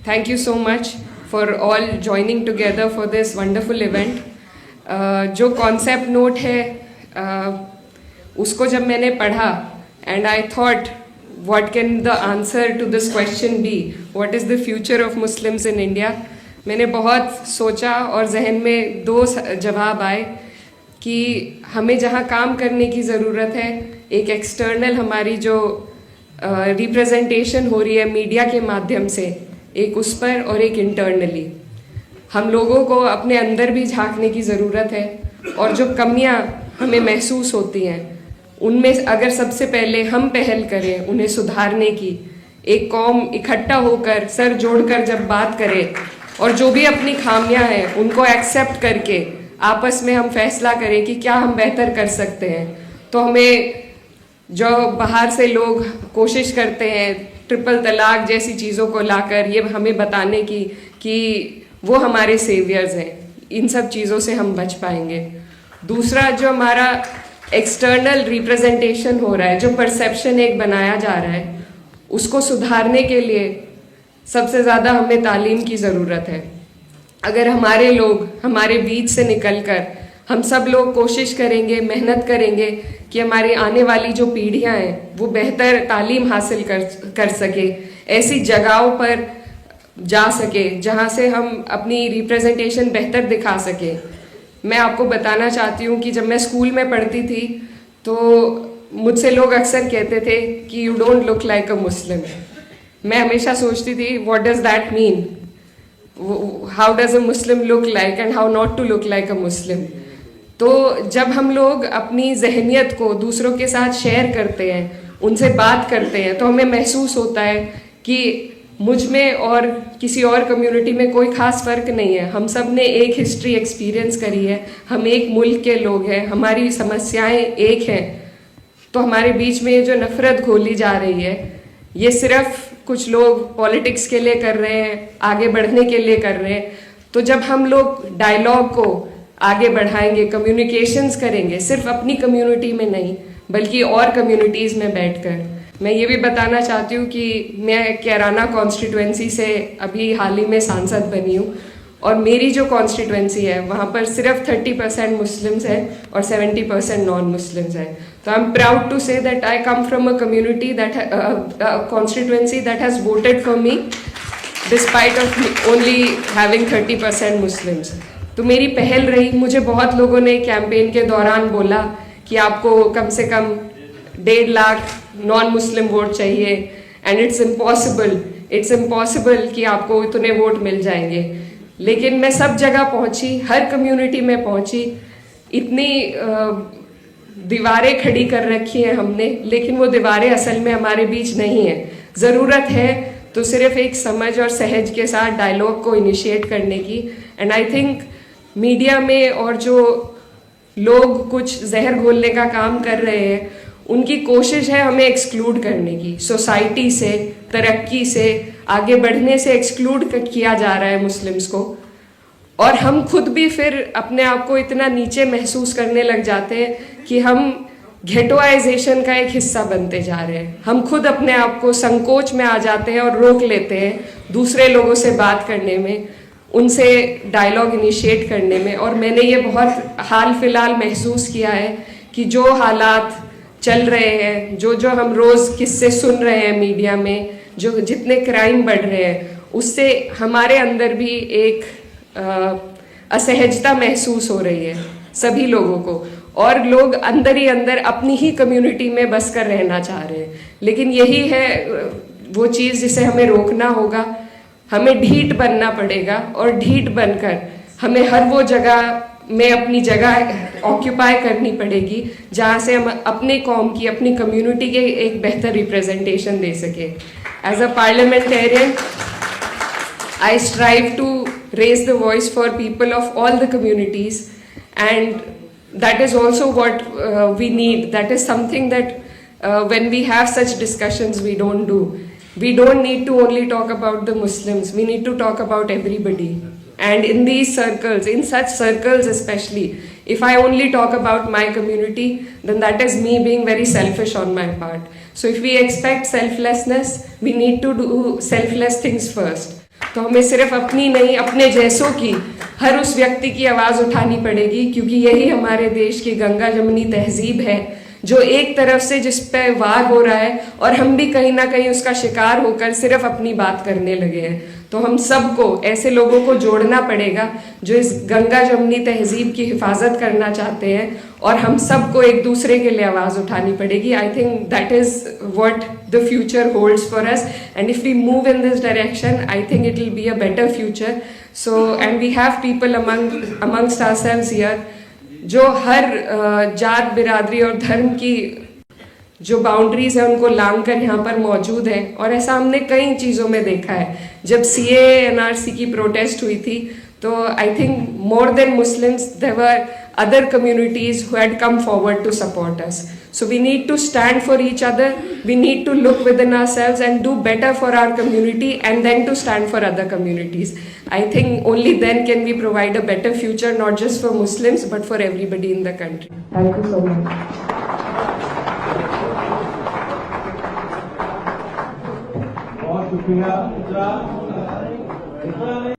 Thank you so much for all joining together for this wonderful event. जो concept note है उसको जब मैंने पढ़ा and I thought what can the answer to this question be, what is the future of Muslims in India, मैंने बहुत सोचा और जहन में दो जवाब आए कि हमें जहाँ काम करने की ज़रूरत है, एक एक्सटर्नल हमारी जो रिप्रेजेंटेशन हो रही है मीडिया के माध्यम से, एक उस पर, और एक इंटरनली हम लोगों को अपने अंदर भी झांकने की ज़रूरत है। और जो कमियां हमें महसूस होती हैं उनमें अगर सबसे पहले हम पहल करें उन्हें सुधारने की, एक कौम इकट्ठा होकर सर जोड़कर जब बात करे और जो भी अपनी खामियां हैं उनको एक्सेप्ट करके आपस में हम फैसला करें कि क्या हम बेहतर कर सकते हैं, तो हमें जो बाहर से लोग कोशिश करते हैं ट्रिपल तलाक जैसी चीज़ों को लाकर ये हमें बताने की कि वो हमारे सेवियर्स हैं, इन सब चीज़ों से हम बच पाएंगे। दूसरा, जो हमारा एक्सटर्नल रिप्रेजेंटेशन हो रहा है, जो परसेप्शन एक बनाया जा रहा है, उसको सुधारने के लिए सबसे ज़्यादा हमें तालीम की ज़रूरत है। अगर हमारे लोग हमारे बीच से निकलकर हम सब लोग कोशिश करेंगे, मेहनत करेंगे कि हमारी आने वाली जो पीढ़ियां हैं वो बेहतर तालीम हासिल कर सके, ऐसी जगहों पर जा सके जहां से हम अपनी रिप्रेजेंटेशन बेहतर दिखा सके। मैं आपको बताना चाहती हूँ कि जब मैं स्कूल में पढ़ती थी तो मुझसे लोग अक्सर कहते थे कि you don't look like a Muslim. मैं हमेशा सोचती थी what does that mean, how does a Muslim look like and how not to look like a Muslim. तो जब हम लोग अपनी जहनियत को दूसरों के साथ शेयर करते हैं, उनसे बात करते हैं, तो हमें महसूस होता है कि मुझ में और किसी और कम्युनिटी में कोई ख़ास फ़र्क नहीं है। हम सब ने एक हिस्ट्री एक्सपीरियंस करी है, हम एक मुल्क के लोग हैं, हमारी समस्याएं एक हैं। तो हमारे बीच में ये जो नफ़रत घोली जा रही है, ये सिर्फ कुछ लोग पॉलिटिक्स के लिए कर रहे हैं, आगे बढ़ने के लिए कर रहे हैं। तो जब हम लोग डायलॉग को आगे बढ़ाएंगे, कम्युनिकेशंस करेंगे, सिर्फ अपनी कम्युनिटी में नहीं बल्कि और कम्युनिटीज़ में बैठकर। मैं ये भी बताना चाहती हूँ कि मैं कैराना कॉन्स्टिट्यूएंसी से अभी हाल ही में सांसद बनी हूँ और मेरी जो कॉन्स्टिट्यूएंसी है वहाँ पर सिर्फ 30% मुस्लिम्स हैं और 70% नॉन मुस्लिम्स हैं। तो I am proud to say that I come from a community that constituency that has voted for me despite of only having 30% Muslims. तो मेरी पहल रही, मुझे बहुत लोगों ने कैंपेन के दौरान बोला कि आपको कम से कम 1.5 लाख नॉन मुस्लिम वोट चाहिए एंड इट्स इम्पॉसिबल कि आपको इतने वोट मिल जाएंगे। लेकिन मैं सब जगह पहुंची, हर कम्युनिटी में पहुंची, इतनी दीवारें खड़ी कर रखी हैं हमने, लेकिन वो दीवारें असल में हमारे बीच नहीं है। ज़रूरत है तो सिर्फ एक समझ और सहज के साथ डायलॉग को इनिशिएट करने की। एंड आई थिंक मीडिया में और जो लोग कुछ जहर घोलने का काम कर रहे हैं उनकी कोशिश है हमें एक्सक्लूड करने की, सोसाइटी से, तरक्की से, आगे बढ़ने से एक्सक्लूड किया जा रहा है मुस्लिम्स को। और हम खुद भी फिर अपने आप को इतना नीचे महसूस करने लग जाते हैं कि हम घेटोआइजेशन का एक हिस्सा बनते जा रहे हैं। हम खुद अपने आप को संकोच में आ जाते हैं और रोक लेते हैं दूसरे लोगों से बात करने में, उनसे डायलॉग इनिशिएट करने में। और मैंने ये बहुत हाल फिलहाल महसूस किया है कि जो हालात चल रहे हैं, जो हम रोज़ किस्से सुन रहे हैं मीडिया में, जो जितने क्राइम बढ़ रहे हैं, उससे हमारे अंदर भी एक असहजता महसूस हो रही है सभी लोगों को। और लोग अंदर ही अंदर अपनी ही कम्युनिटी में बस कर रहना चाह रहे हैं। लेकिन यही है वो चीज़ जिसे हमें रोकना होगा। हमें ढीठ बनना पड़ेगा और ढीठ बनकर हमें हर वो जगह में अपनी जगह ऑक्यूपाई करनी पड़ेगी जहाँ से हम अपने कौम की, अपनी कम्युनिटी के एक बेहतर रिप्रेजेंटेशन दे सके। As a parliamentarian I strive to raise the voice for people of all the communities, and that is also what we need. That is something that when we have such discussions we don't do. We don't need to only talk about the Muslims, we need to talk about everybody. And in these circles, in such circles especially, if I only talk about my community, then that is me being very selfish on my part. So if we expect selflessness, we need to do selfless things first. तो हमें सिर्फ अपनी नहीं, अपने जैसों की, हर उस व्यक्ति की आवाज़ उठानी पड़ेगी, क्योंकि यही हमारे देश की गंगा जमुनी तहजीब है, जो एक तरफ से जिस पे वार हो रहा है और हम भी कहीं ना कहीं उसका शिकार होकर सिर्फ अपनी बात करने लगे हैं। तो हम सबको, ऐसे लोगों को जोड़ना पड़ेगा जो इस गंगा जमुनी तहजीब की हिफाजत करना चाहते हैं, और हम सबको एक दूसरे के लिए आवाज़ उठानी पड़ेगी। I think that is what the future holds for us, and if we move in this direction, I think it will be a better future. So and we have people amongst ourselves here जो हर जात, बिरादरी और धर्म की जो boundaries है उनको लांग कर यहाँ पर मौजूद है। और ऐसा हमने कई चीज़ों में देखा है। जब CAA NRC की प्रोटेस्ट हुई थी, तो I think more than Muslims there were other communities who had come forward to support us. So we need to stand for each other, we need to look within ourselves and do better for our community, and then to stand for other communities. I think only then can we provide a better future, not just for Muslims but for everybody in the country. Thank you so much. बहुत शुक्रिया।